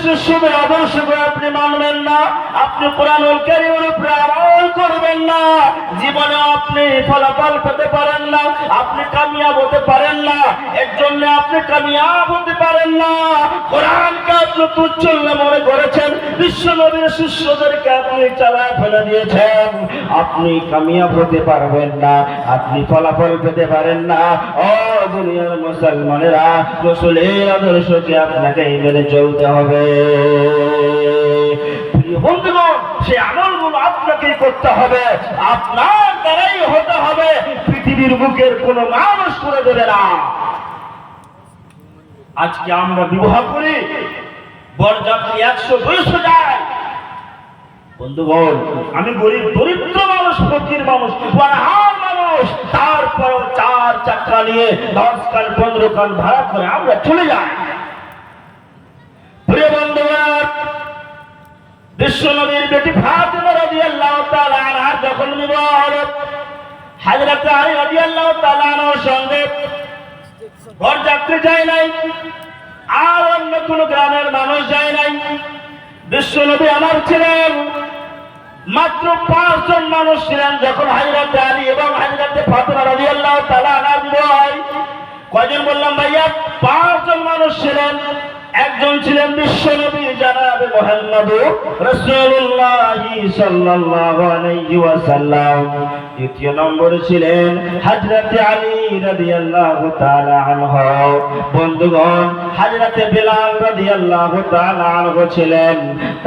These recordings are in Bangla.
শিষ্যদের আদর্শকে আপনি মানবেন না, আপনি কোরআনুল কারীমের উপরে আমল করবেন না, জীবনে আপনি ফলাফল পেতে পারেন না, আপনি কামিয়াব হতে পারেন না। এর জন্য আপনি কামিয়াব হতে পারেন না। কোরআনকে আপনি তুচ্ছ মনে করেছেন, বিশ্ব নবীর শিষ্যদেরকে আপনি চালায় ফেলে দিয়েছেন, আপনি কামিয়াব হতে পারবেন না, আপনি ফলাফল পেতে পারেন না। ও দুনিয়ার মুসলমানেরা, রাসূলের আদর্শকে আপনাকে মেনে চলতে হবে। প্রিয় বন্ধুগণ, সেই আমলগুলো আপনাকেই করতে হবে, আপনার দ্বারাই হতে হবে, পৃথিবীর বুকের কোনো মানুষ করে দেবে না। আজকে আমরা বিবাহ করি, বরযাত্রী 100-200 যায়। বন্ধুগণ, আমি গরিব দরিদ্র মানুষ, ফকির মানুষ, অনাহার মানুষ, তারপরেও 4 চাকা নিয়ে 10 কান 15 কান ভাড়া করে আমরা চলে যাই। প্রিয় বন্ধুগণ, বিশ্বনবীর বেটি ফাতেমা রাদিয়াল্লাহু তাআলা আনহা যখন বিবাহ হলো, হযরত আলী রাদিয়াল্লাহু তাআলা আনহুর সঙ্গে বরযাত্রী যায় নাই, আর অন্য কোন গ্রামের মানুষ যায় নাই। বিশ্বনবী আমার ছিলেন, মাত্র 5 জন মানুষ ছিলেন। যখন হযরত আলী এবং হযরত ফাতেমা রাদিয়াল্লাহু তাআলা আনহার বিবাহ হয়, কয়জন বললাম ভাইয়া? 5 জন মানুষ ছিলেন। একজন ছিলেন বিশ্বনবী জনাবে মুহাম্মদুর রাসূলুল্লাহ সাল্লাল্লাহু আলাইহি ওয়াসাল্লাম। দ্বিতীয় নম্বরে ছিলেন হযরত আলী রাদিয়াল্লাহু তাআলা আনহু। বন্ধুগণ, হযরত বিলাল রাদিয়াল্লাহু তাআলা আনহু ছিলেন।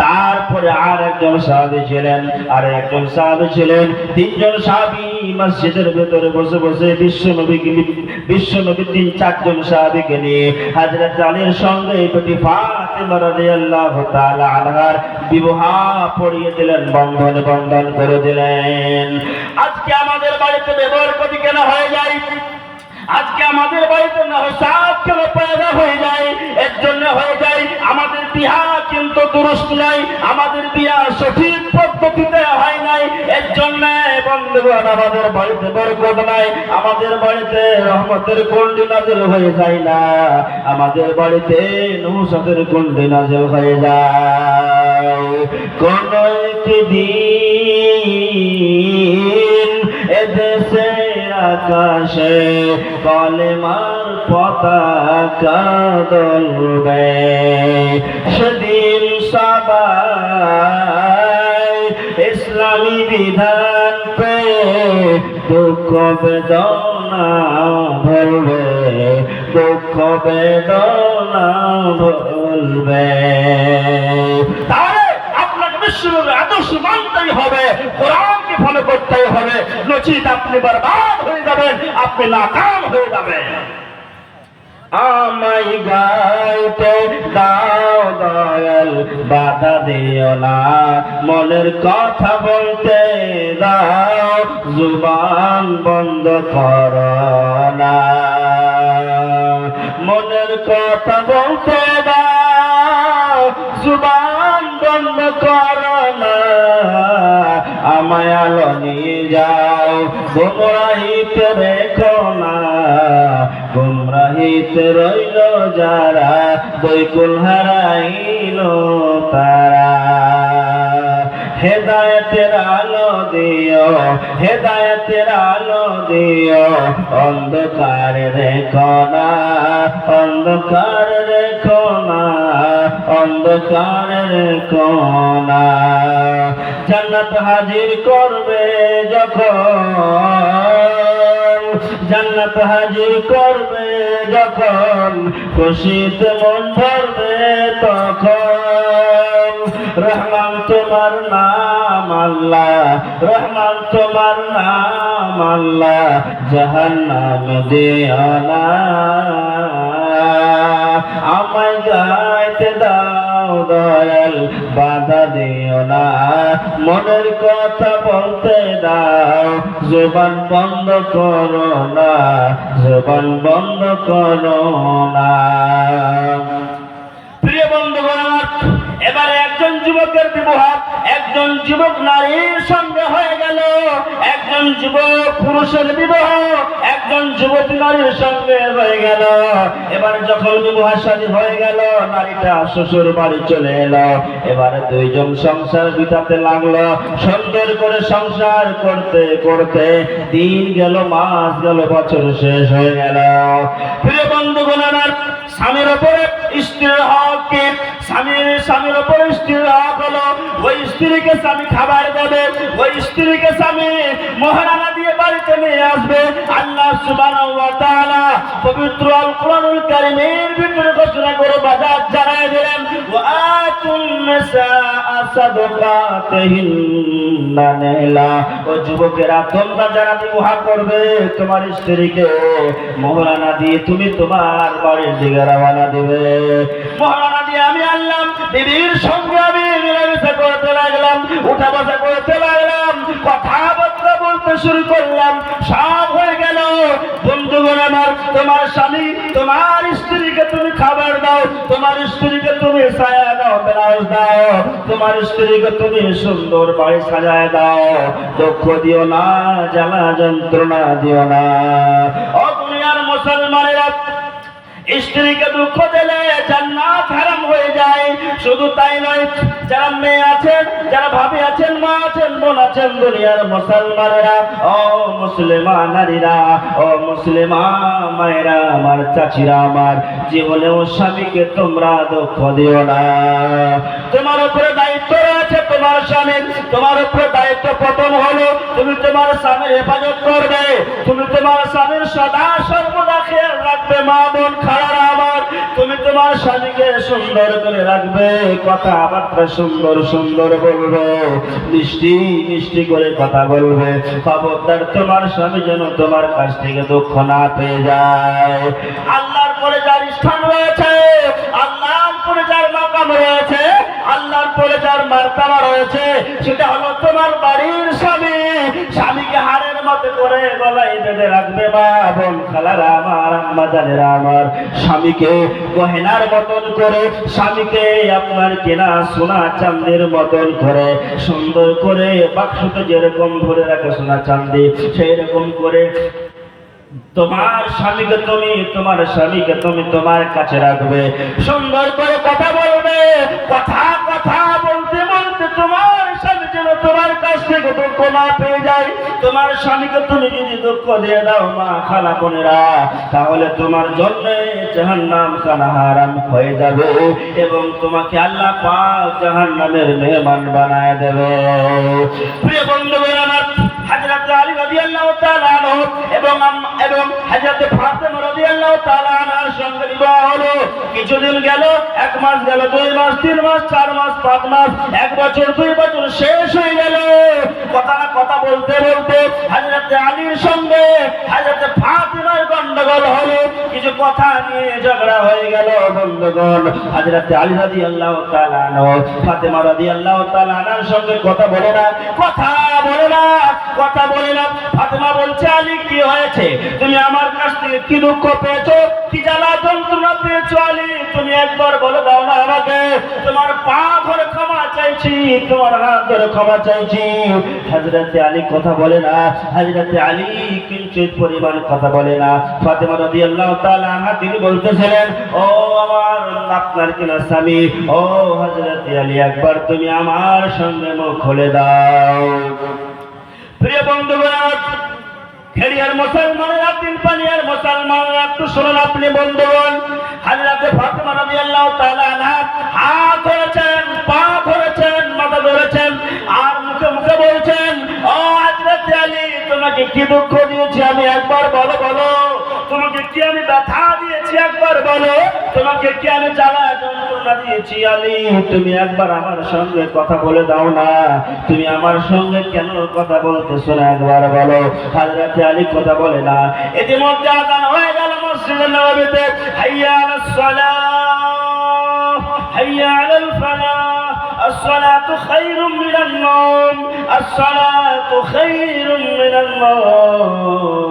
তারপরে আর একজন সাহাবী ছিলেন, আর একজন সাহাবী ছিলেন। 3 জন সাহাবী মসজিদের ভিতরে বসে বসে বিশ্বনবী 3-4 জন সাহাবীকে নিয়ে হযরত আলীর সঙ্গে বেটি ফাতেমা রাদিয়াল্লাহু তাআলা আনহার বিবাহ পড়িয়ে দিলেন, বন্ধন করে দিলেন। আজকে আমাদের বাড়িতে বেবরকতি কেন হয়ে যায়? আজকে আমাদের বাড়িতে নহসাদ কেন পয়দা হয়ে যায়? এর জন্য হয়ে যায় আমাদের বিয়া কিন্তু দুরুস্ত নাই, আমাদের বিয়া সঠিক পদ্ধতিতে হয় নাই। এর জন্য বন্ধুগণ, আমাদের বাড়িতে বরকত নাই, আমাদের বাড়িতে রহমতের কুণ্ডি নাযিল হয়ে যায় না, আমাদের বাড়িতে নুসরতের কুণ্ডি নাযিল হয়ে যায়। কোন একদিন এদেশে আকাশে কলেমার পতাকা দুলবে, সেদিন সবাই ইসলামী বিধান পেয়ে দুঃখ বেদনা ভুলবে, দুঃখ বেদনা ভুলবে। তাহলে আপনাকে বিশ্বনবীর আদর্শ মানতেই হবে, কোরআনকে ফলো করতেই হবে, নচিত আপনি বরবাদ হয়ে যাবেন, আপনি নাকাম হয়ে যাবেন। আমায় গাইতে দাও দয়াল, বাধা দিও না, মনের কথা বলতে দাও, জুবান বন্ধ করো না, মনের কথা বলতে দাও, জুবান বন্ধ করো না, আমায় আলো নিয়ে যাও, গুমরাহিতে রেখো না, গুমরাহিতে রইল যারা, বৈকুল হারাইল তারা। হেদায়েতের আলো দিও, হেদায়েতের আলো দিও, অন্ধকার রেখো না, অন্ধকার রেখো না, অন্ধকার রেখো না। জান্নাত হাজির করবে যখন, জান্নাত হাজির করবে যখন, খুশিতে মন ভরবে তখন। রহমান তোমার নাম আল্লাহ, রহমান তোমার নাম আল্লাহ, জাহান্নাম দিও না, আমায় গাইতে দাও দয়াল, বাধা দিও না, মনের কথা বলতে দাও, জবান বন্ধ করো না, জবান বন্ধ করো না। প্রিয় বন্ধুগণ, এবারে একজন যুবকের বিবাহ একজন যুবক নারীর সঙ্গে হয়ে গেল, একজন যুবক পুরুষের বিবাহ একজন যুবতী নারীর সঙ্গে হয়ে গেল। এবার যখন বিবাহ শাদী হয়ে গেল, নারীটা শ্বশুর বাড়ি চলে এলো। এবারে দুইজন সংসার বিতাতে লাগলো। সুন্দর করে সংসার করতে করতে দিন গেল, মাস গেল, বছর শেষ হয়ে গেল। প্রিয় বন্ধুগণ, আমার স্বামীর উপরে স্ত্রীর হক কি? স্বামীর উপরে স্ত্রীর হক হলো ওই স্ত্রীকে স্বামী খাবার দেবে, ওই স্ত্রীকে স্বামী মহারানা দিয়ে বাড়িতে নিয়ে আসবে। আল্লাহ সুবহানাহু ওয়া তাআলা পবিত্র আল কোরআনুল কারীমের ভিতরে ঘোষণা করে বাজার জানায় দিলেন, ওয়া আতুন নিসা সাদাকাতিহিন্না নিহলা। ও যুবকেরা, তোমরা যারা বিবাহ করবে তোমার স্ত্রীকে মহারানা দিয়ে তুমি তোমার বাড়ির দিকে রওনা দিবে। মহারানা দিয়ে আমি আল্লাহ বিবির সঙ্গে আমি মিলামেশা করতে লাগলাম, উঠা বসা করতে লাগলাম, কথাবার্তা বলতে শুরু করলাম, সব হয়ে গেল। বন্ধুগণ আমার, তোমার স্বামী তোমার স্ত্রীকে তুমি খাবার দাও, তোমার স্ত্রীকে তুমি ছায়া দাও, ব্লাউজ দাও, তোমার স্ত্রীকে তুমি সুন্দর বাড়ি সাজায় দাও। দুঃখ দিও না, জ্বালা যন্ত্রণা দিও না। ও দুনিয়ার মুসলমানেরা, স্ত্রীকে দুঃখ দিলে জান্নাত হারাম হয়ে যায়। শুধু তাই নয়, যারা মেয়ে আছেন, যারা ভাবি আছেন, মা আছেন, বোন আছেন, দুনিয়ার মুসলমানেরা, ও মুসলিমা নারীরা, ও মুসলিমা মায়েরা, আমার চাচিরা, আমার জীবনেও স্বামীকে তোমরা দুঃখ দিও না। তোমার উপরে দায়িত্ব রয়েছে তোমার স্বামীর, তোমার উপরে দায়িত্ব প্রথম হলো তুমি তোমার স্বামীর হেফাজত করবে, তুমি তোমার স্বামীর সদা সর্বদা খেয়াল রাখবে। মা বোন খালারা আমার, তুমি তোমার স্বামীকে সুন্দর করে রাখবে, কথাবার্তা সুন্দর সুন্দর বলবে, মিষ্টি মিষ্টি করে কথা বলবে। খবরদার তোমার স্বামী যেন তোমার কাছ থেকে দুঃখ না পেয়ে যায়। আল্লাহর পরে যার স্থান রয়েছে, আল্লাহর পরে যার মাকাম রয়েছে, আল্লাহর পরে যার মার্তাবা রয়েছে, সেটা হলো তোমার বাড়ির স্বামী। স্বামীকে হাড়ের মতো করে গলায় বেঁধে রাখবে। মা বোন খালারা আমার, আম্মা জানেরা আমার, স্বামীকে গহেনার মতন করে, স্বামীকে আপনার কেনা সোনা চাঁদের মতন করে, সুন্দর করে বাক্সতে যেরকম ভরে রাখে সোনা চাঁদি, সেই রকম করে তোমার স্বামীকে তুমি তোমার কাছে রাখবে। সুন্দর করে কথা বলবে, কথা বলতে বলতে তোমার স্বামী যেন তোমার কাছ থেকে দুঃখ না পেয়ে যায়। তোমার স্বামীকে তুমি যদি দুঃখ দিয়ে দাও মা খালা বোনেরা, তাহলে তোমার জন্য জাহান্নাম খানা হারাম হয়ে যাবে এবং তোমাকে আল্লাহ পাক জাহান্নামের মেহমান বানায় দেবে। প্রিয় বন্ধুগণ আমার, হযরত আলী রাদিয়াল্লাহু তাআলা আনহু এবং হযরত ফাতেমা রাদিয়াল্লাহু তাআলা আনহার সঙ্গে বিবাহ হলো। কিছুদিন গেল, 1 মাস গেল, 2 মাস, 3 মাস, 4 মাস, 5 মাস, 1 বছর, 2 বছর শেষ হয়ে গেল। কথা বলতে বলতে হযরত আলীর সঙ্গে হযরত ফাতেমার গন্ডগোল হলো, কিছু কথা নিয়ে ঝগড়া হয়ে গেল। বন্ধুগণ, হযরত আলী রাদিয়াল্লাহু তাআলা আনহু ফাতেমা রাদিয়াল্লাহু তাআলা আনহার সঙ্গে কথা বলে না। ফাতেমা বলছে, আলী কি হয়েছে? তুমি আমার কাছ থেকে কি দুঃখ পেয়েছো, কি জ্বালা যন্ত্রণা পেয়েছো? আলী তুমি একবার বলে দাও না আমাকে। তোমার পা ধরে ক্ষমা চাইছি, তোমার হাত ধরে ক্ষমা চাইছি। হযরত আলী কথা বলে না, হযরত আলী কিঞ্চিত পরিমাণ কথা বলে না। ফাতেমা রাদিয়াল্লাহু তাআলা আনহা তিনি বলতেছিলেন, ও আমার আপনার কিনা স্বামী, ও হযরত আলী, একবার তুমি আমার সঙ্গে মুখ খুলে দাও। প্রিয় বন্ধুগণ, খেড়িয়ার মুসলমানেরা, তিনপানিয়ার মুসলমানেরা, একটু শুনুন আপনি বন্ধুগণ। হযরত ফাতেমা রাদিয়াল্লাহু তাআলা আনহা হাত ধরেছেন, পা ধরেছেন, মাথা ধরেছেন, আর মুখে মুখে বলছেন, ও হযরত আলী, তোমাকে কি দুঃখ দিয়েছি আমি একবার বলো। তোমাকে কি আমি ব্যথা দিয়েছি একবার বলো। তোমাকে কি আমি জ্বালা যন্ত্রণা দিয়েছি? আলী তুমি একবার আমার সঙ্গে কথা বলে দাও না। তুমি আমার সঙ্গে কেন কথা বলতেছো না একবার বলো। হযরত আলী কথা বলে না। ইতিমধ্যে আযান হয়ে গেল মসজিদে নববীতে। হাইয়া আলাস সালাহ, হাইয়া আলাল ফালাহ, الصلاة خير من النوم، الصلاة خير من النوم।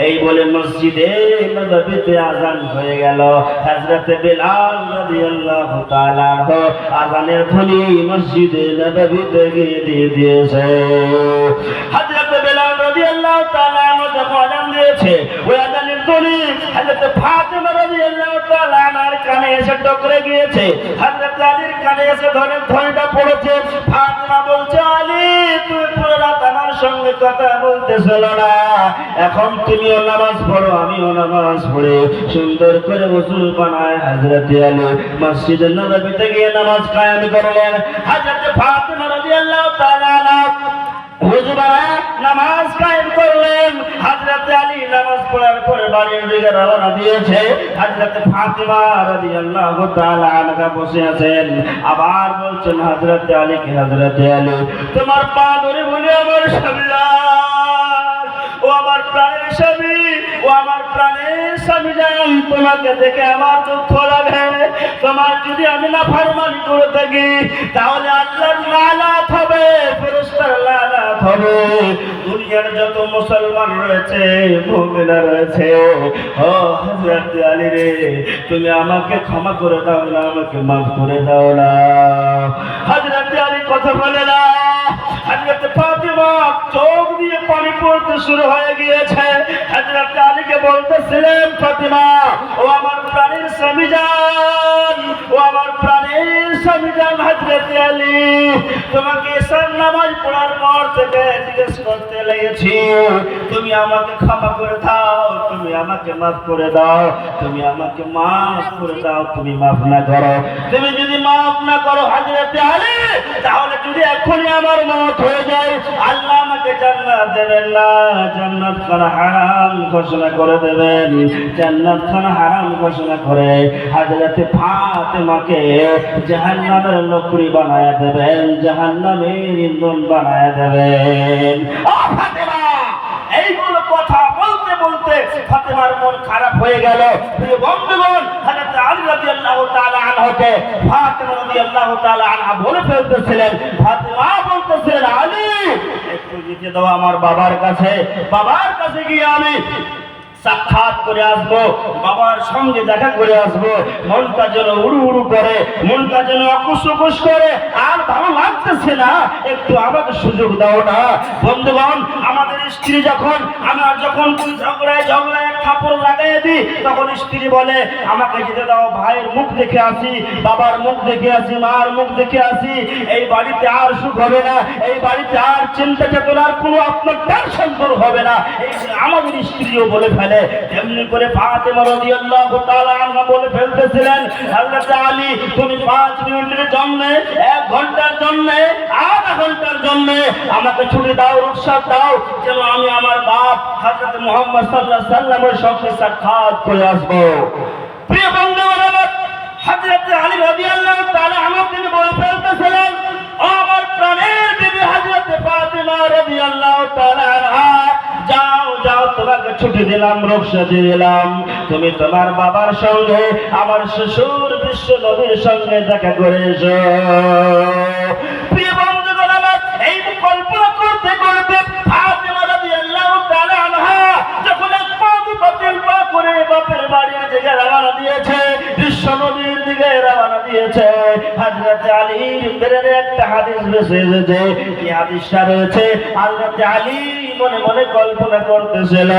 এই বলে মসজিদে নববীতে আযান হয়ে গেল। হযরত বিলাল রাদিয়াল্লাহু তাআলা আনহু আযানের ধ্বনি মসজিদে নববীতে গিয়ে দিয়ে দিয়েছে। হযরত বিলাল রাদিয়াল্লাহু তাআলা আনহু যখন আযান দিয়েছে, ওই আযানের ধ্বনি হযরত ফাতিমা রাদিয়াল্লাহু তাআলা আনহার কানে এসে টকরে গিয়েছে। হযরত আলীর কানে এসে ধ্বনিটা পড়েছে। ফাতিমা বলছে, আলী তুমি পুরো রাত আমার সঙ্গে কথা বলতেছিল না, এখন তুমিও নামাজ পড়ো আমিও নামাজ পড়ে সুন্দর করে ওযু বানায় হযরত আলী মসজিদে নববীতে গিয়ে নামাজ কায়েম করলেন। হযরত ফাতিমা রাদিয়াল্লাহু তাআলা আনহা ওযু বানায় নামাজ কায়েম করলেন। হযরত আলী নামাজ পড়ার পরে বাড়ির দিকে রওনা দিয়েছে। হযরত ফাতিমা রাদিয়াল্লাহু তাআলা আনহা বসে আছেন। আবার বলছেন হযরত আলীকে, হযরত আলী তোমার পা ধরে বলে আমার স্বামী, ও আমার প্রাণের স্বামী, ও আমার প্রাণের স্বামী জান, তোমাকে দেখে আমার দুঃখ লাগে। তোমার যদি আমি নাফরমানি করে থাকি তাহলে আল্লাহর লানত হবে, ফেরেশতার লানত হবে। দুনিয়ার যত মুসলমান রয়েছে, মুমিনা রয়েছে, ও হযরত আলী রে তুমি আমাকে ক্ষমা করে দাও না, আমাকে মাফ করে দাও না। হযরত আলী কথা বলে না। হযরত ফাতিমা চোখ দিয়ে পানি পড়তে শুরু হয়ে গিয়েছে। হযরত আলীকে বলতেছিলেন, ফাতিমা ও আমার প্রাণের স্বামী জান, ও আমার প্রাণের স্বামী জান, হযরত আলী তোমাকে এশার নামাজ পড়ার পর থেকে জিজ্ঞেস করতে লেগেছি, তুমি আমাকে ক্ষমা করে দাও, তুমি আমাকে মাফ করে দাও, তুমি আমাকে মাফ করে দাও। তুমি মাফ না করো, তুমি যদি মাফ না করো হযরত আলী, তাহলে যদি এখনই আমার মওত হয়ে যায় আল্লাহ আমাকে জান্নাত দেবেন না, জান্নাত খানা হারাম ঘোষণা করে দেবেন। জান্নাত খানা হারাম ঘোষণা করে হযরত ফাতিমাকে জাহান্নামের লোকরি বানায়া দেবেন, জাহান্নামের ইন্ধন বানায়া দেবেন। ও ফাতিমা, এইগুলো কথা বলতে বলতে ফাতিমার মন খারাপ হয়ে গেল। প্রিয় বন্ধুগণ, হযরত আলী রাদিয়াল্লাহু তাআলা আনহুকে ফাতিমা রাদিয়াল্লাহু তাআলা আনহা বলে ফেলতেছিলেন, ফাতিমা বলতেছিলেন, আলী একটু যেতে দাও আমার বাবার কাছে, বাবার কাছে গিয়ে আমি সাক্ষাৎ করে আসবো, বাবার সঙ্গে দেখা করে আসবো। মনটা যেন উড়ু উড়ু করে, মনটা যেন অকুশ উকুশ করে, আর ভালো লাগতেছে না, একটু আমাকে সুযোগ দাও না। বন্ধুগণ, আমাদের স্ত্রী যখন ঝগড়ায় কাপড় লাগাই দিই, তখন স্ত্রী বলে আমাকে যেতে দাও, ভাইয়ের মুখ দেখে আসি, বাবার মুখ দেখে আসি, মার মুখ দেখে আসি, এই বাড়িতে আর সুখ হবে না, এই বাড়িতে আর চিন্তা চেতনার কোনো আপনার টেনশন দূর হবে না। এই আমাদের স্ত্রীও বলে ফেলে। এমনি করে ফাতিমা রাদিয়াল্লাহু তাআলা আনহা বলে ফেলতেছিলেন, হযরত আলী তুমি 5 মিনিটের জন্য, 1 ঘন্টার জন্য, আধা ঘন্টার জন্য আমাকে ছুটি দাও, রুখসাত দাও, যেন আমি আমার বাপ হযরত মুহাম্মদ সাল্লাল্লাহু আলাইহি ওয়াসাল্লামের সঙ্গে সাক্ষাৎ করে আসব। প্রিয় বন্ধুগণ, হযরত আলী রাদিয়াল্লাহু তাআলা আনহু তিনি বলে ফেলতেছিলেন, ও আমার প্রাণের বিবি হযরত ফাতিমা রাদিয়াল্লাহু তাআলা আনহা, যাও যাও তোমাকে ছুটি দিলাম, রুখসাত দিলাম, তুমি তোমার বাবার সঙ্গে আমার শ্বশুর বিশ্ব নবীর সঙ্গে দেখা করে এসো। প্রিয় বন্ধুগণ, আমার এই কল্পনা করতে করতে ফাতিমা রাদিয়াল্লাহু তাআলা আনহা যখন এক পা করে বাপের বাড়ির দিকে রওনা দিয়েছে, বিশ্ব নবীর দিকে রওনা দিয়েছে, হযরত আলীর ব্রেনে একটা হাদিস ভেসে এসেছে। কি হাদিসটা রয়েছে? হযরত আলী মনে মনে কল্পনা করতেছিল,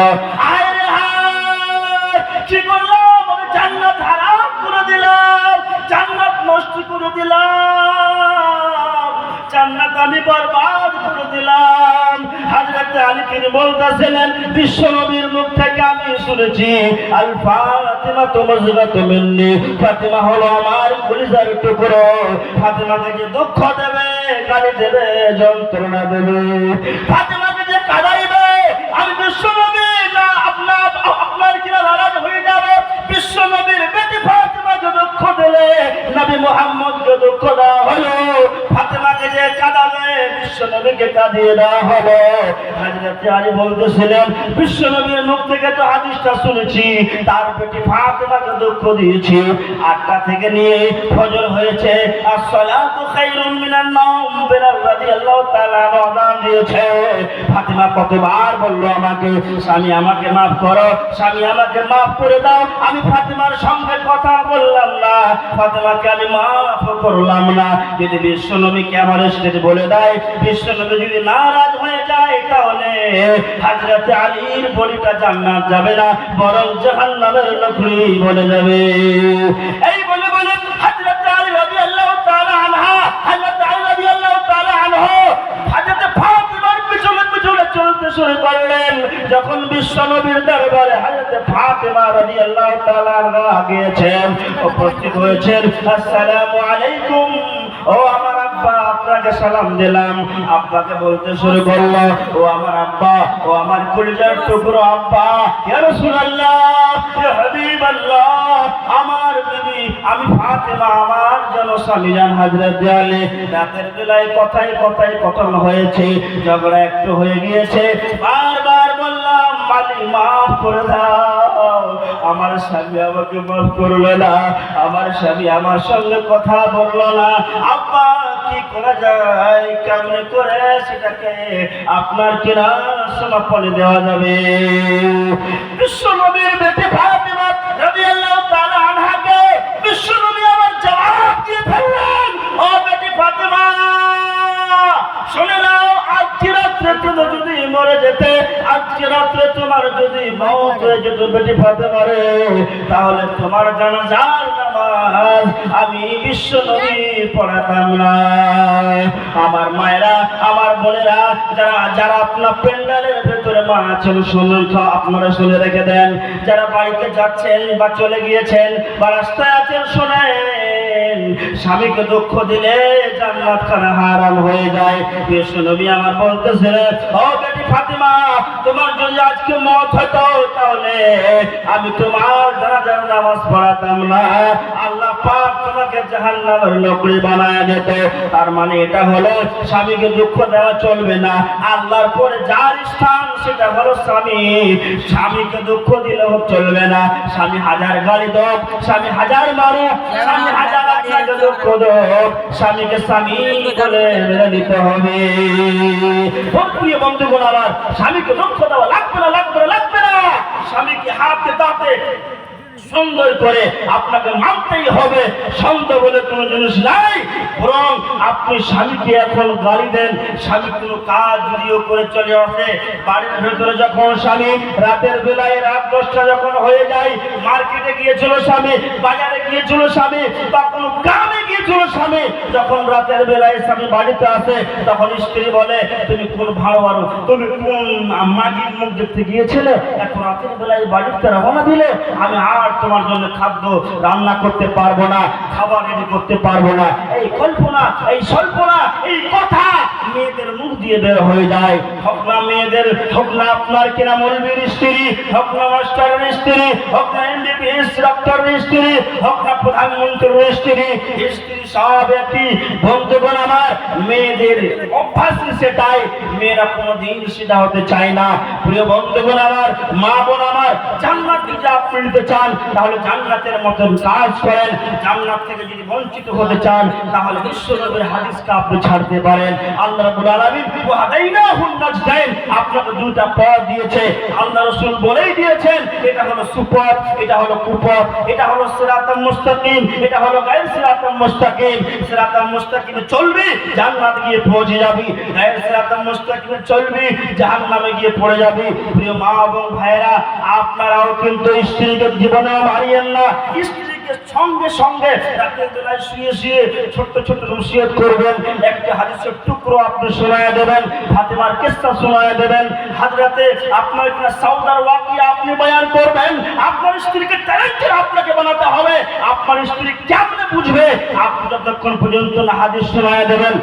আয় রে হায়, কি করলাম, আমি জান্নাত হারাম করে দিলাম, জান্নাত নষ্ট করে দিলাম, জান্নাত আমি বরবাদ করে দিলাম। হযরত আলী তিনি বলতেছিলেন, বিশ্ব নবীর মুখ থেকে আমি শুনেছি, আল ফাতিমা মুযগাতুম মিন্নি, ফাতিমা হলো আমার কলিজার টুকরো, ফাতিমাকে যে দুঃখ দেবে, গালি দেবে, যন্ত্রণা দেবে, ফাতিমাকে যে কাঁদাইবে, আমি বিশ্ব নবী না আপনার কিনা নারাজ হয়ে যাবে। বিশ্ব নবীর বেটি ফাতিমা মুহাম্মদকে দুঃখ দিলে নবী মুহাম্মদকে দুঃখ দেওয়া হলো, ফাতেমাকে যে কাঁদাবে বিশ্ব নবীকে কাঁদিয়ে দেওয়া হলো। হযরত আলী বলতেছিলেন বিশ্ব নবীর মুখ থেকে তো হাদিসটা শুনেছি, তার বেটি ফাতেমাকে দুঃখ দিয়েছি। 8টা থেকে নিয়ে ফজর হয়েছে, আসসালাতু খায়রুম মিনান নাওম, বেলাল রাদিয়াল্লাহু তাআলা আযান দিয়েছে। ফাতেমা কতবার বলল আমাকে, স্বামী আমাকে মাফ করো, স্বামী আমাকে মাফ করে দাও। আমি ফাতেমার সঙ্গে কথা বললাম না, ফাতেমাকে আমি মাফ করলাম না। যদি বিশ্ব নবীকে আমার স্টেজে বলে দেয়, বিশ্ব নবী যদি নারাজ হয়ে যায়, তাহলে হযরত আলীর বলিটা জান্নাত যাবে না, বরং জাহান্নামের লকড়ি বলে যাবে। এই বলে বলে হযরত আলী রাদিয়াল্লাহু তাআলা আনহা, হযরত আলী রাদিয়াল্লাহু তাআলা আনহু হযরত ফাতেমার পিছনে পিছনে চলতে শুরু করলেন। যখন বিশ্ব নবীর দরবারে হযরত ফাতেমা রাদিয়াল্লাহু তাআলা আনহা গিয়েছেন, উপস্থিত হয়েছেন, আসসালামু আলাইকুম, ও আমার আব্বা, আপনাকে সালাম দিলাম। আব্বাকে বলতে শুরু করলো, ও আমার আব্বা, ও আমার কলিজার টুকরো আব্বা, ইয়া রাসূলুল্লাহ, ইয়া হাবিবাল্লাহ, আমার বিবি আমি ফাতেমা, আমার জন্য স্বামীজান হযরত আলী রাতের বেলায় কথায় কথায় কথন হয়েছে, ঝগড়া একটু হয়ে গিয়েছে। বারবার বললাম মালি মাফ করে দাও, আমার স্বামী আমাকে মাফ করলো না, আমার স্বামী আমার সঙ্গে কথা বললো না। আব্বা কি করা যায়, কেমনে করে সেটাকে আপনার কিনা সমাপনে দেওয়া যাবে? বিশ্ব নবীর বেটি ফাতেমা রাদিয়াল্লাহু তাআলা আনহাকে বিশ্ব নবী আমার জবাব দিয়ে ফেললেন, ও বেটি ফাতেমা, শুনে নাও, আজকে রাত্রে তুমি যদি মরে যেতে, আজকে রাত্রে তোমার যদি মওত হয়ে যেত বেটি ফাতেমা রে, তাহলে তোমার জানাজার নামাজ আমি বিশ্ব নবী পড়াতাম না। আমার মায়েরা, আমার বোনেরা, যারা আপনার প্যান্ডেলের ভেতরে মা আছেন, শুনুন, আপনারা শুনে রেখে দেন। যারা বাড়িতে যাচ্ছেন বা চলে গিয়েছেন বা রাস্তায় আছেন, শোনেন, স্বামীকে দুঃখ দিলে জান্নাত খানা হারাম হয়ে যায়। বিশ্ব নবী আমার বলতেছিলেন, ও বেটি ফাতেমা, তোমার যদি আজকে মওত হতো, তাহলে আমি তোমার জানাজার নামাজ পড়াতাম না, আল্লাহ পাক তোমাকে জাহান্নামের লকড়ি বানায় দিত। তার মানে এটা হলো স্বামীকে দুঃখ দেওয়া চলবে না। আল্লাহর পরে যার স্থান সেটা হলো স্বামী, স্বামীকে দুঃখ দিলেও চলবে না। স্বামী হাজার গালি দোক, স্বামী হাজার মারুক, স্বামী হাজার আপনাকে দুঃখ দোক, স্বামীকে স্বামী বলে মেনে নিতে হবে। প্রিয় বন্ধুগণ আমার, স্বামীকে দুঃখ দেওয়া লাগবে না, লাগবে না, লাগবে না। স্বামীকে হাতে দাঁতে সুন্দর করে আপনাকে মানতেই হবে। সন্দেহ বলে কোনো জিনিস নাই, বরং আপনি স্বামীকে এখন গালি দেন, স্বামী কোনো কাজ যদিও করে চলে আসে, বাড়ির ভেতরে যখন স্বামী রাতের বেলায় রাত 10টা যখন হয়ে যায়, মার্কেটে গিয়েছিল স্বামী, বাজারে গিয়েছিল স্বামী, বা কোনো গ্রামে গিয়েছিল স্বামী, যখন রাতের বেলায় স্বামী বাড়িতে আসে, তখন স্ত্রী বলে, তুমি কোন ভালো বারো, তুমি কোন মাগির মুখ দেখতে গিয়েছিলে, এখন রাতের বেলায় বাড়িতে রওনা দিলে, আমি আর তোমার জন্য খাদ্য রান্না করতে পারবো না, খাবার রেডি করতে পারবো না। এই কল্পনা, এই স্বল্পনা, এই কথা মেয়েদের মুখ দিয়ে বের হয়ে যায়। হোক না মেয়েদের, হোক না আপনার কিনা মৌলবীর স্ত্রী, হোক না মাস্টারের স্ত্রী, হোক না এমবিবিএস ডাক্তারের স্ত্রী, হোক না প্রধানমন্ত্রীর স্ত্রী, স্ত্রী সব একই। বন্ধুগণ আমার, মেয়েদের অভ্যাস সেটাই, মেয়েরা কোনোদিন সিধা হতে চায় না। প্রিয় বন্ধুগণ আমার, মা বোন আমার, জান্নাত যদি আপনি নিতে চান, তাহলে জান্নাতের মতন কাজ করেন। জান্নাত থেকে যদি বঞ্চিত হতে চান, তাহলে বিশ্ব নবীর হাদিসকে আপনি ছাড়তে পারেন। আল্লাহ রাব্বুল আলামিন ওয়াদাইনাহুন নাজদাইন, আপনাকে দুটো পথ দিয়েছে। আল্লাহ রাসূল বলেই দিয়েছেন, এটা হলো সুপথ, এটা হলো কুপথ, এটা হলো সিরাতাল মুস্তাকিম, এটা হলো গায়র সিরাতাল মুস্তাকিম। সিরাতাল মুস্তাকিমে চলবি, জান্নাত গিয়ে পৌঁছে যাবি। গায়র সিরাতাল মুস্তাকিমে চলবি, জাহান্নামে গিয়ে পড়ে যাবি। প্রিয় মা এবং ভাইরা, আপনারাও কিন্তু স্ত্রীকে জীবনে মারিয়েন না। স্ত্রীকে সঙ্গে সঙ্গে রাতের বেলায় শুয়ে শুয়ে ছোট্ট ছোট্ট নসিহত করবেন। একটা হাদিসের টুকরো আপনি শোনায় দেবেন, ফাতেমার কিস্সা শোনায় দেবেন, হযরতে আপনার কিনা সাউদার ওয়াকিয়া আপনি বয়ান করবেন। আপনার স্ত্রীকে ট্যালেন্টেড আপনাকে বানাতে হবে। আপনার স্ত্রী কেমনে বুঝবে? আপনি যতক্ষণ পর্যন্ত না হাদিস শোনায় দেবেন,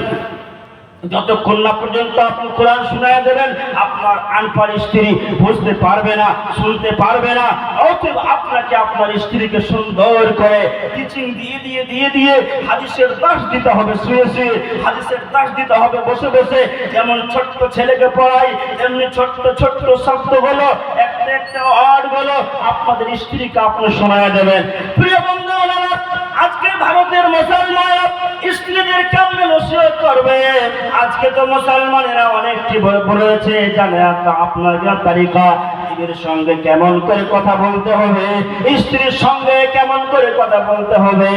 যতক্ষণ না পর্যন্ত আপনি কোরআন শোনায় দেবেন আপনার আনপার স্ত্রী বুঝতে পারবে না, শুনতে পারবে না। অতএব আপনাকে আপনার স্ত্রীকে সুন্দর করে টিচিং দিয়ে হাদিসের দাস দিতে হবে, শুয়ে শুয়ে হাদিসের দাস দিতে হবে, বসে বসে। যেমন ছোট্ট ছেলেকে পড়াই তেমনি ছোট্ট ছোট্ট শব্দগুলো একটা একটা ওয়ার্ডগুলো আপনাদের স্ত্রীকে আপনি শোনায় দেবেন। প্রিয় বন্ধুরা, আজকে ভারতের মুসলমান স্ত্রীদের কেমনে নসিহত করবে? আজকে তো মুসলমানেরা অনেকটি বলেছে জানে আপনার তারিকা স্ত্রীর সঙ্গে কেমন করে কথা বলতে হবে, স্ত্রীর সঙ্গে কেমন করে কথা বলতে হবে,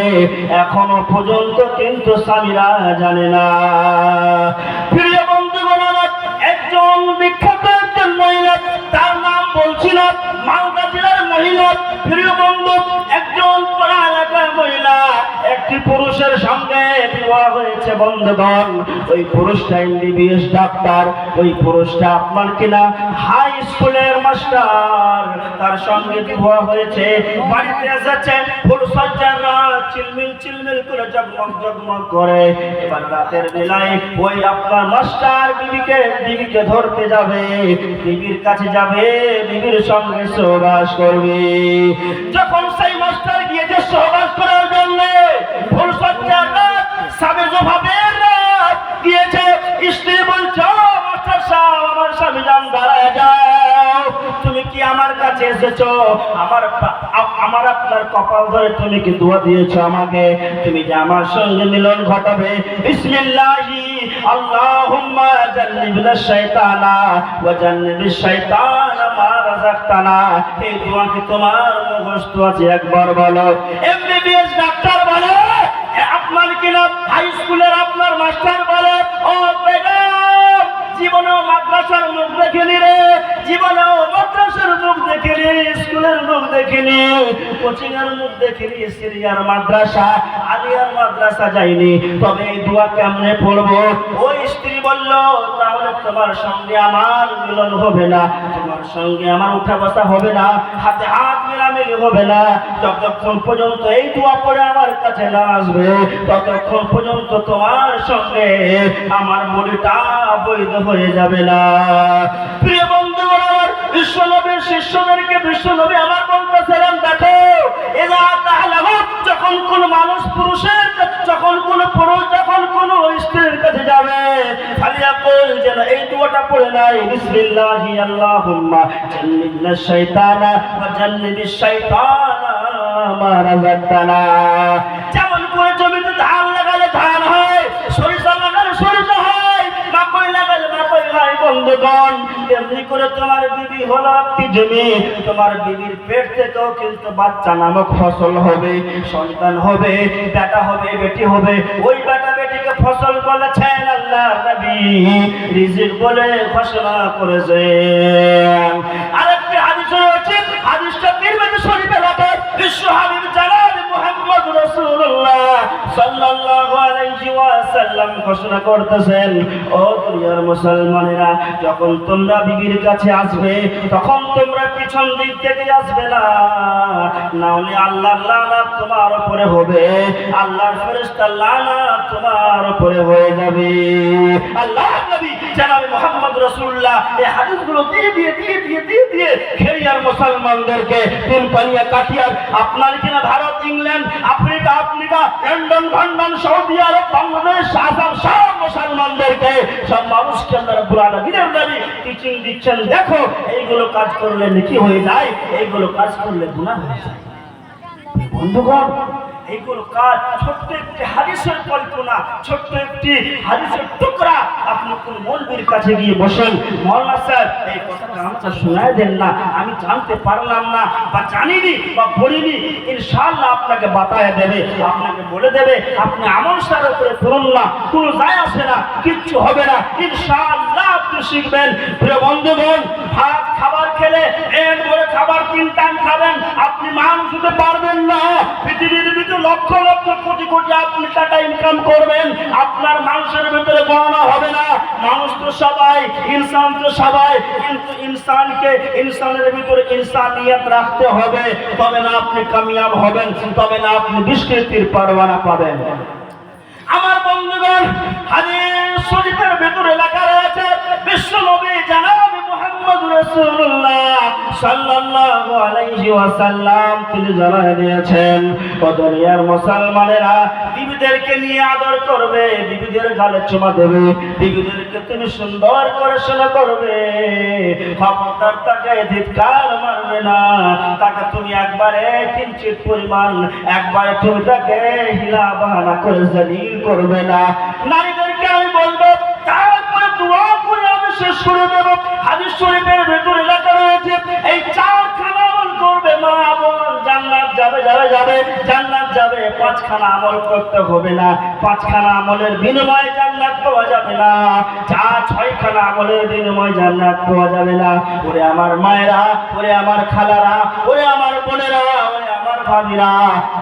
এখনো পর্যন্ত কিন্তু স্বামীরা জানে না। প্রিয় বন্ধুগণ, একজন বিখ্যাত একজন মহিলা, তার নাম বলছি না, মালদা জেলার মহিলা। প্রিয় বন্ধু, একজন পড়া এলাকার মহিলা একটি পুরুষের সঙ্গে বিবাহ হয়েছে। বন্ধুগণ, ওই পুরুষটা এমবিবিএস ডাক্তার, ওই পুরুষটা আপনার কিনা হাই স্কুলের মাস্টার। তার সঙ্গে বিবাহ হয়েছে, বাড়িতে এসেছে, ফুলসজ্জার রাত চিলমিল চিলমিল করে জগমগ করে। এবার রাতের বেলায় ওই আপনার মাস্টার বিবিকে ধরতে যাবে, বিবির কাছে যাবে, বিবির সঙ্গে সহবাস করবে। যখন সেই মাস্টার গিয়েছে সহবাস করার জন্য, ফুলসজ্জার রাত সাবেজভাবের রাত গিয়েছে, স্ত্রী বলছে মাস্টার সাহেব আমার স্বামী জান দাঁড়ায় যাও, তুমি কি আমার কাছে এসেছো? আমার আপনার কপাল ধরে তুমি কি দোয়া দিয়েছো আমাকে, তুমি যে আমার সঙ্গে মিলন ঘটাবে। বিসমিল্লাহি আল্লাহুম্মা জান্নিবনাশ শাইতানা ওয়া জান্নিবিশ শাইতানা মা রাযাকতানা। এই দোয়া কি তোমার মুখস্থ আছে? একবার বলো। এমবিবিএস ডাক্তার বলে, আপনার কিনা হাই স্কুলের আপনার মাস্টার বলে, ও বেগম জীবনেও মাদ্রাসার মুখ দেখিনি রে, জীবনেও মাদ্রাসার মুখ দেখিনি, স্কুলের মুখ দেখিনি, কোচিং এর মুখ দেখিনি, সিরিয়ার মাদ্রাসা আলিয়ার মাদ্রাসা যাইনি, তবে এই দোয়া কেমনে পড়বো? ওই স্ত্রী বলল, তাহলে তোমার সঙ্গে আমার মিলন হবে না, তোমার সঙ্গে আমার উঠা বসা হবে না, হাতে হাত মেলামেলি হবে না, যতক্ষণ পর্যন্ত এই দোয়া পড়ে আমার কাছে না আসবে ততক্ষণ পর্যন্ত তোমার সঙ্গে আমার বলিটা বৈধ হয়ে যাবে না। প্রিয় বন্ধুগণ, আমার বিশ্বনবীর শিষ্যদেরকে বিশ্বনবী আমার বলতেছিলেন, দেখো এরা তাহলে যখন কোন মানুষ পুরুষের, যখন কোন পুরুষ যখন কোন স্ত্রীর কাছে যাবে, ফালিয়াকুল, যেন এই দোয়াটা পড়ে নাই, বিসমিল্লাহি আল্লাহুম্মা জান্নিবনাশ শাইতানা ওয়া জান্নিবিশ শাইতানা মা রাযাকতানা। যেমন করে জমিতে ধান লাগালে ধান হয়, সরিষা লাগালে সরিষা হয়, মাকই লাগালে মাকই হয়। বন্ধুগণ, তেমনি করে তোমার বিবি হলো একটি জমি, তোমার বিবির পেট থেকেও কিন্তু বাচ্চা নামক ফসল হবে, সন্তান হবে, বেটা হবে, বেটি হবে। ওই বেটা বেটিকে ফসল বলেছেন আল্লাহর নবী, রিজিক বলে ঘোষণা করেছেন। আরেকটি হাদিস রয়েছে, হাদিসটা তিরমিজি শরীফে লেখা, বিশ্ব হাবিব জানাব মুহাম্মদ রাসূলুল্লাহ সাল্লাল্লাহু আলাইহি ওয়াসাল্লাম ঘোষণা করতেছেন, ও দুনিয়ার মুসলমানেরা, যখন তোমরা বিবির কাছে আসবে তখন তোমরা পিছন দিক থেকে আসবে না, না হলে আল্লাহর লানত তোমার উপরে হবে, আল্লাহর ফেরেশতার লানত তোমার উপরে হয়ে যাবে। আল্লাহর নবী জনাব মুহাম্মদ রাসূলুল্লাহ এই হাদিসগুলো দিয়ে খেরিয়ার মুসলমানদেরকে তিন পানিয়া কাটিয়ার আপনার কিনা Bharat, England, Africa, London, Saudi Arab, Bangladesh, Assam সব মুসলমানদেরকে, সব মানুষকে আল্লাহ রাব্বুল আলামিনের নবী টিচিং দিচ্ছেন, দেখো এইগুলো কাজ করলে নেকি হয়ে যায়, এইগুলো কাজ করলে গুনাহ হয়ে যায়। বন্ধুগণ, এইগুলো কাজ ছোট্ট একটি হাদিসের কল্পনা, ছোট্ট একটি হাদিসের টুকরা। আপনি কোন মৌলবীর কাছে গিয়ে বসেন, মৌলানা স্যার এই কথাটা আমাকে শোনায় দেন না, আমি জানতে পারলাম না বা জানিনি বা পড়িনি, ইনশাআল্লাহ আপনাকে বাতায় দেবে, আপনাকে বলে দেবে। আপনি আমল সার উপরে করুন না, কোনো যায় আসে না, কিচ্ছু হবে না, ইনশাআল্লাহ আপনি শিখবেন। প্রিয় বন্ধুগণ, ভাত খাবার খেলে পেট ভরে খাবার 3 টাইম খাবেন, আপনি মানুষ হতে পারবেন না। পৃথিবীর ভিতরে লক্ষ লক্ষ কোটি কোটি আপনি টাকা ইনকাম করবেন, আপনার মানুষের ভিতরে গণনা হবে না। মানুষ তো সবাই, ইনসান তো সবাই, কিন্তু ইনসানের ভিতরে ইনসানিয়ত রাখতে হবে, তবে না আপনি কামিয়াব হবেন, তবে না আপনি বিস্কৃতির পরোয়ানা পাবেন। আমার বন্ধুগণ, হাদিস শরীফের রাসূলুল্লাহ সাল্লাল্লাহু আলাইহি ওয়াসাল্লাম তিনি জানায় দিয়েছেন, ও দুনিয়ার মুসলমানেরা বিবিদেরকে নিয়ে আদর করবে, বিবিদের গালে চুমা দেবে, বিবিদেরকে তুমি সুন্দর করে সেবা করবে, খবরদার তাকে ধিক্কার মারবে না, তাকে তুমি একবারে কিঞ্চিত পরিমাণ একবারে তুমি তাকে হিলা বাহানা করে জলিল করবে না। নারীদেরকে আমি বলবো তারপরে দোয়া করে আমি শেষ করে দেব। হাদিস শরীফের ভেতরে লেখা রয়েছে এই চারখানা আমল করবে মা বোন জান্নাত যাবে, জান্নাত যাবে। পাঁচখানা আমল করতে হবে না, পাঁচখানা আমলের বিনিময়ে জান্নাত পাওয়া যাবে না, ছয়খানা আমলের বিনিময়ে জান্নাত পাওয়া যাবে না। ওরে আমার মায়েরা, ওরে আমার খালারা, ওরে আমার বোনেরা, ওরে আমার ভাবিরা,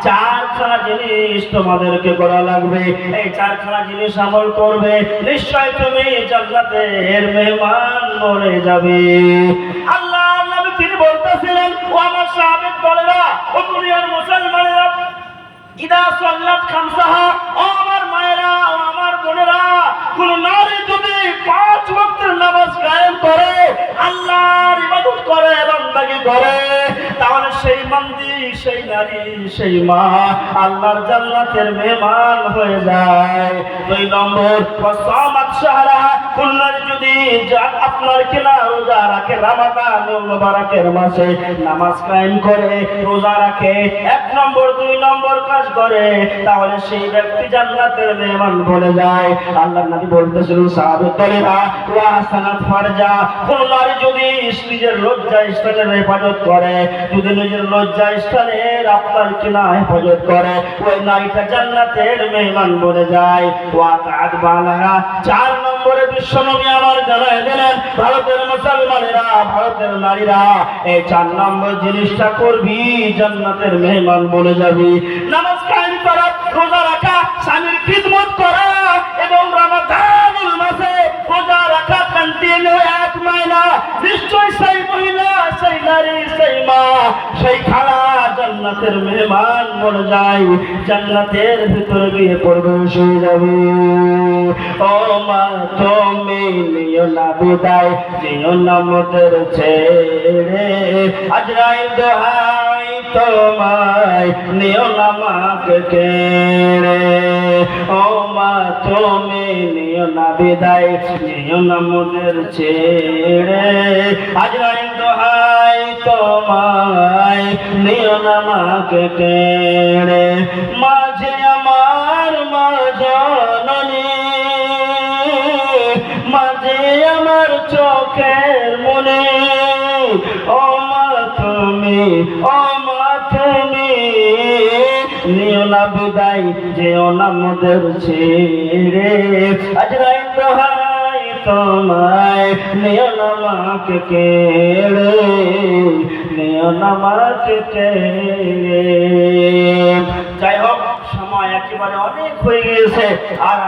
চারখানা জিনিস তোমাদেরকে করা লাগবে। এই চারখানা জিনিস আমল করবে, নিশ্চয় তুমি জান্নাতের মেহমান বনে যাবে। আল্লাহ নবী তিনি বলতেছিলেন, ও আমার সাহাবীর দলেরা, ও দুনিয়ার মুসলমানেরা, ইদা সাল্লাত খামসাহা, ও আমার মায়েরা, ও আমার বোনেরা, কোন নারী যদি 5 ওয়াক্তের নামাজ কায়েম করে, আল্লাহর ইবাদত করে, বান্দাগি করে, তাহলে সেই বান্দি, সেই নারী, সেই মা আল্লাহর জান্নাতের মেহমান হয়ে যায়। 2 নম্বর, ওয়াসামাত শাহরাহা, কোন নারী যদি আপনার কিনা রোজা রাখে, রমাদান মুবারকের মাসে নামাজ কায়েম করে, রোজা রাখে, 1 নম্বর 2 নম্বর কাজ করে, তাহলে সেই ব্যক্তি জান্নাতের মেহমান বনে যায়। আল্লাহর নবী বলতেছিলেন, সাহাবী দলেরা, ওয়া হাসানাত ফারজা, কোন নারী যদি নিজের লজ্জা স্থানের হেফাজত করে, যদি নিজের লজ্জা স্থানের আপনার কিনা হেফাজত করে, ওই নারীটা জান্নাতের মেহমান বনে যায়। ওয়া তাআত বালাহা, 4 নম্বরে বিশ্বনবী আমার জানায় দিলেন, ভারতের মুসলমানেরা, ভারতের নারীরা, এই 4 নম্বর জিনিসটা করবি, জান্নাতের মেহমান বনে যাবি। নামাজ কায়েম করা, রোজা রাখা, স্বামীর খিদমত করা এবং রমাদানুল মাসে রোজা রাখা কন্টিনিউ 1 মাস, নিশ্চয় সেই মহিলা, সেই নারী, সেই মা, সেই খালা জান্নাতের মেহমান বনে যায়, জান্নাতের ভিতরে গিয়ে প্রবেশ হয়ে যাবে। ও মা তুমি নিও না বিদায়, নিও না মোদের ছেড়ে, আজরাইল দোহাই তোমায়, নিও না মাকে কেড়ে। ও মা তুমি নিও না বিদায়, নিও না মোদের ছেড়ে, আজরাইল দোহাই তোমায়, নিও না মাকে কেড়ে। মাঝে আমার মা জননী, মাঝে আমার চোখের মনে, ও মা তুমি, ও মা তুমি নিও না বিদায়, যেও না মোদের ছেড়ে, আজরাইল দোহাই তোমায়, নিও না মাকে কেড়ে, নিও না মাকে কেড়ে। যাই হোক, সময় একেবারে অনেক হয়ে গিয়েছে, আর